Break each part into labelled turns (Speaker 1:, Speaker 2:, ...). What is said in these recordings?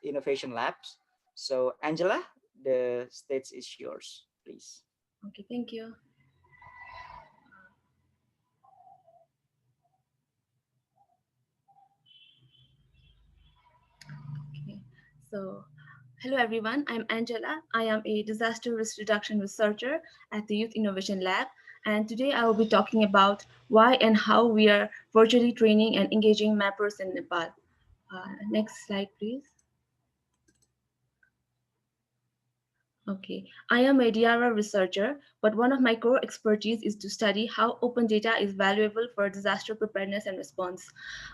Speaker 1: Innovation Labs. So, Angela, the stage is yours, please.
Speaker 2: Okay, thank you. Okay, so hello everyone, I'm Angela. I am a disaster risk reduction researcher at the Youth Innovation Lab, and today I will be talking about why and how we are virtually training and engaging mappers in Nepal. Next slide, please. Okay, I am a DRR researcher, but one of my core expertise is to study how open data is valuable for disaster preparedness and response.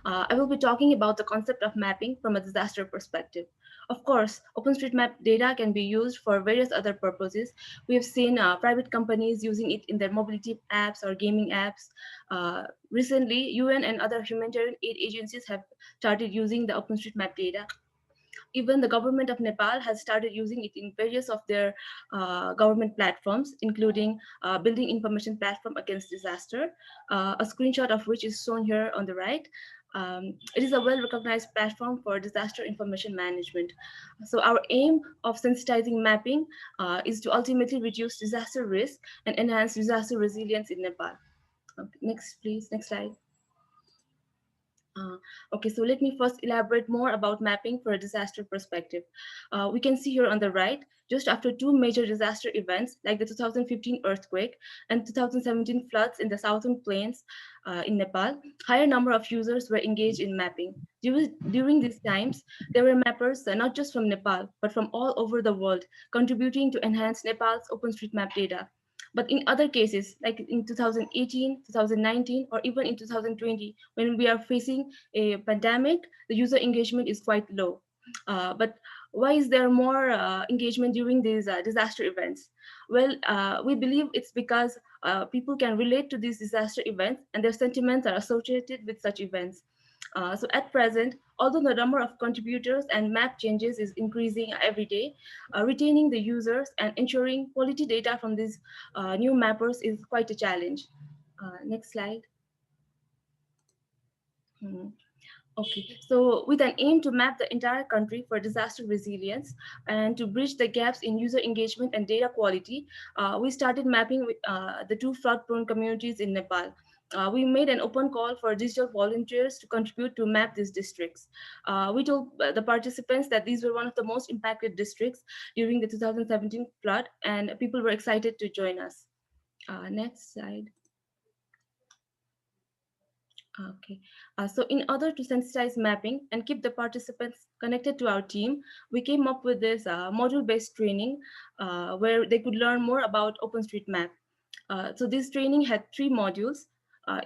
Speaker 2: I will be talking about the concept of mapping from a disaster perspective. Of course, OpenStreetMap data can be used for various other purposes. We have seen private companies using it in their mobility apps or gaming apps. Recently, UN and other humanitarian aid agencies have started using the OpenStreetMap data. Even the government of Nepal has started using it in various of their government platforms, including Building Information Platform Against Disaster, a screenshot of which is shown here on the right. It is a well-recognized platform for disaster information management. So our aim of sensitizing mapping is to ultimately reduce disaster risk and enhance disaster resilience in Nepal. Okay, next, please. Next slide. Uh, okay, so let me first elaborate more about mapping for a disaster perspective. We can see here on the right, just after two major disaster events like the 2015 earthquake and 2017 floods in the southern plains in Nepal, higher number of users were engaged in mapping. During these times, there were mappers not just from Nepal, but from all over the world, contributing to enhance Nepal's OpenStreetMap data. But in other cases, like in 2018, 2019, or even in 2020, when we are facing a pandemic, the user engagement is quite low. But why is there more engagement during these disaster events? Well, we believe it's because people can relate to these disaster events and their sentiments are associated with such events. So at present, although the number of contributors and map changes is increasing every day, retaining the users and ensuring quality data from these new mappers is quite a challenge. Next slide. Hmm. Okay, so with an aim to map the entire country for disaster resilience and to bridge the gaps in user engagement and data quality, we started mapping with, the two flood-prone communities in Nepal. We made an open call for digital volunteers to contribute to map these districts. We told the participants that these were one of the most impacted districts during the 2017 flood, and people were excited to join us. Next slide. Okay. So in order to sensitize mapping and keep the participants connected to our team, we came up with this module-based training where they could learn more about OpenStreetMap. So this training had three modules.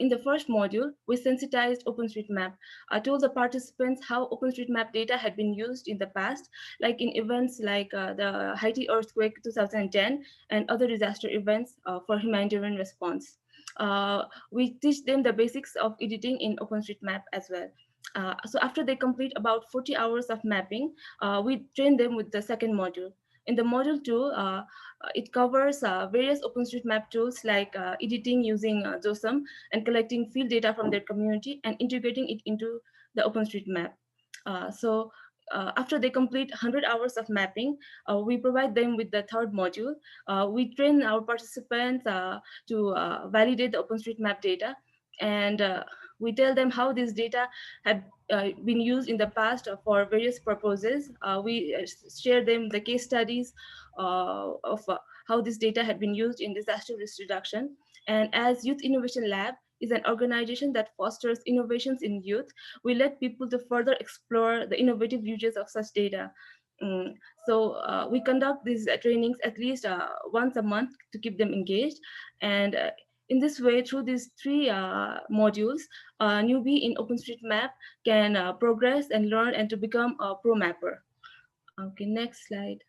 Speaker 2: In the first module, we sensitized OpenStreetMap, told the participants how OpenStreetMap data had been used in the past, like in events like the Haiti earthquake 2010 and other disaster events for humanitarian response. We teach them the basics of editing in OpenStreetMap as well. So after they complete about 40 hours of mapping, we train them with the second module. In the module 2, it covers various OpenStreetMap tools like editing using JOSM and collecting field data from their community and integrating it into the OpenStreetMap. So after they complete 100 hours of mapping, we provide them with the third module. We train our participants to validate the OpenStreetMap data, and we tell them how this data had been used in the past for various purposes. We share them the case studies of how this data had been used in disaster risk reduction. And as Youth Innovation Lab is an organization that fosters innovations in youth, we let people to further explore the innovative uses of such data. Mm, so we conduct these trainings at least once a month to keep them engaged. And in this way, through these three modules, a newbie in OpenStreetMap can progress and learn and to become a pro mapper. Okay, next slide.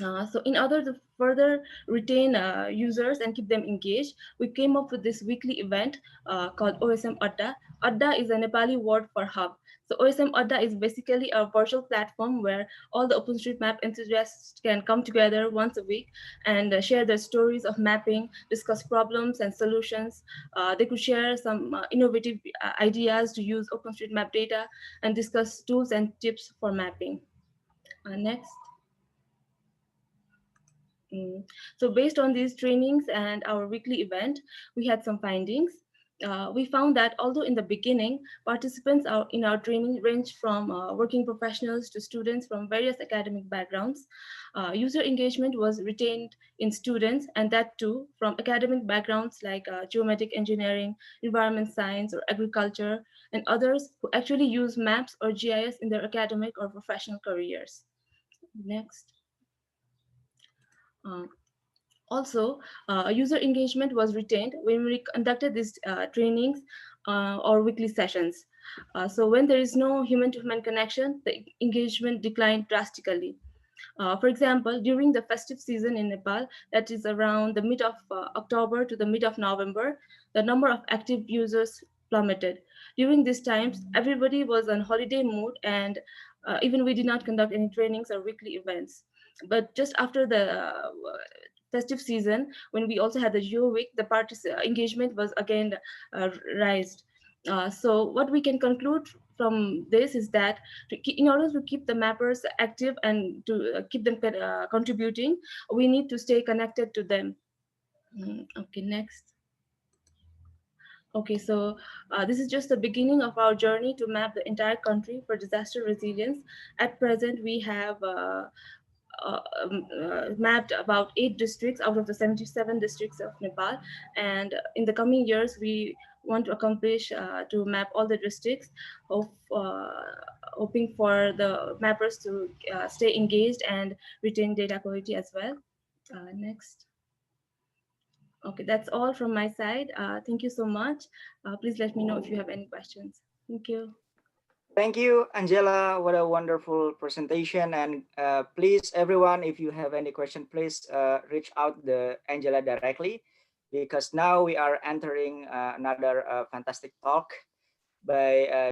Speaker 2: So in order to further retain users and keep them engaged, we came up with this weekly event called OSM Adda. Adda is a Nepali word for hub. So OSM Adda is basically a virtual platform where all the OpenStreetMap enthusiasts can come together once a week and share their stories of mapping, discuss problems and solutions. They could share some innovative ideas to use OpenStreetMap data and discuss tools and tips for mapping. Next. Mm. So, based on these trainings and our weekly event, we had some findings. We found that although in the beginning, participants in our training ranged from working professionals to students from various academic backgrounds, user engagement was retained in students, and that too from academic backgrounds like geometric engineering, environment science, or agriculture, and others who actually use maps or GIS in their academic or professional careers. Next. Uh, Also, user engagement was retained when we conducted these trainings or weekly sessions. So when there is no human-to-human connection, the engagement declined drastically. For example, during the festive season in Nepal, that is around the mid of October to the mid of November, the number of active users plummeted. During these times, everybody was on holiday mood, and even we did not conduct any trainings or weekly events. But just after the festive season, when we also had the Geo Week, the engagement was again raised. So what we can conclude from this is that in order to keep the mappers active and to keep them contributing, we need to stay connected to them. Okay, next. Okay, so this is just the beginning of our journey to map the entire country for disaster resilience. At present, we have mapped about 8 districts out of the 77 districts of Nepal. And in the coming years, we want to accomplish to map all the districts, of, hoping for the mappers to stay engaged and retain data quality as well. Next. Okay, that's all from my side. Thank you so much. Please let me know if you have any questions. Thank you.
Speaker 1: Thank you, Angela. What a wonderful presentation. And please, everyone, if you have any question, please reach out the Angela directly, because now we are entering another fantastic talk by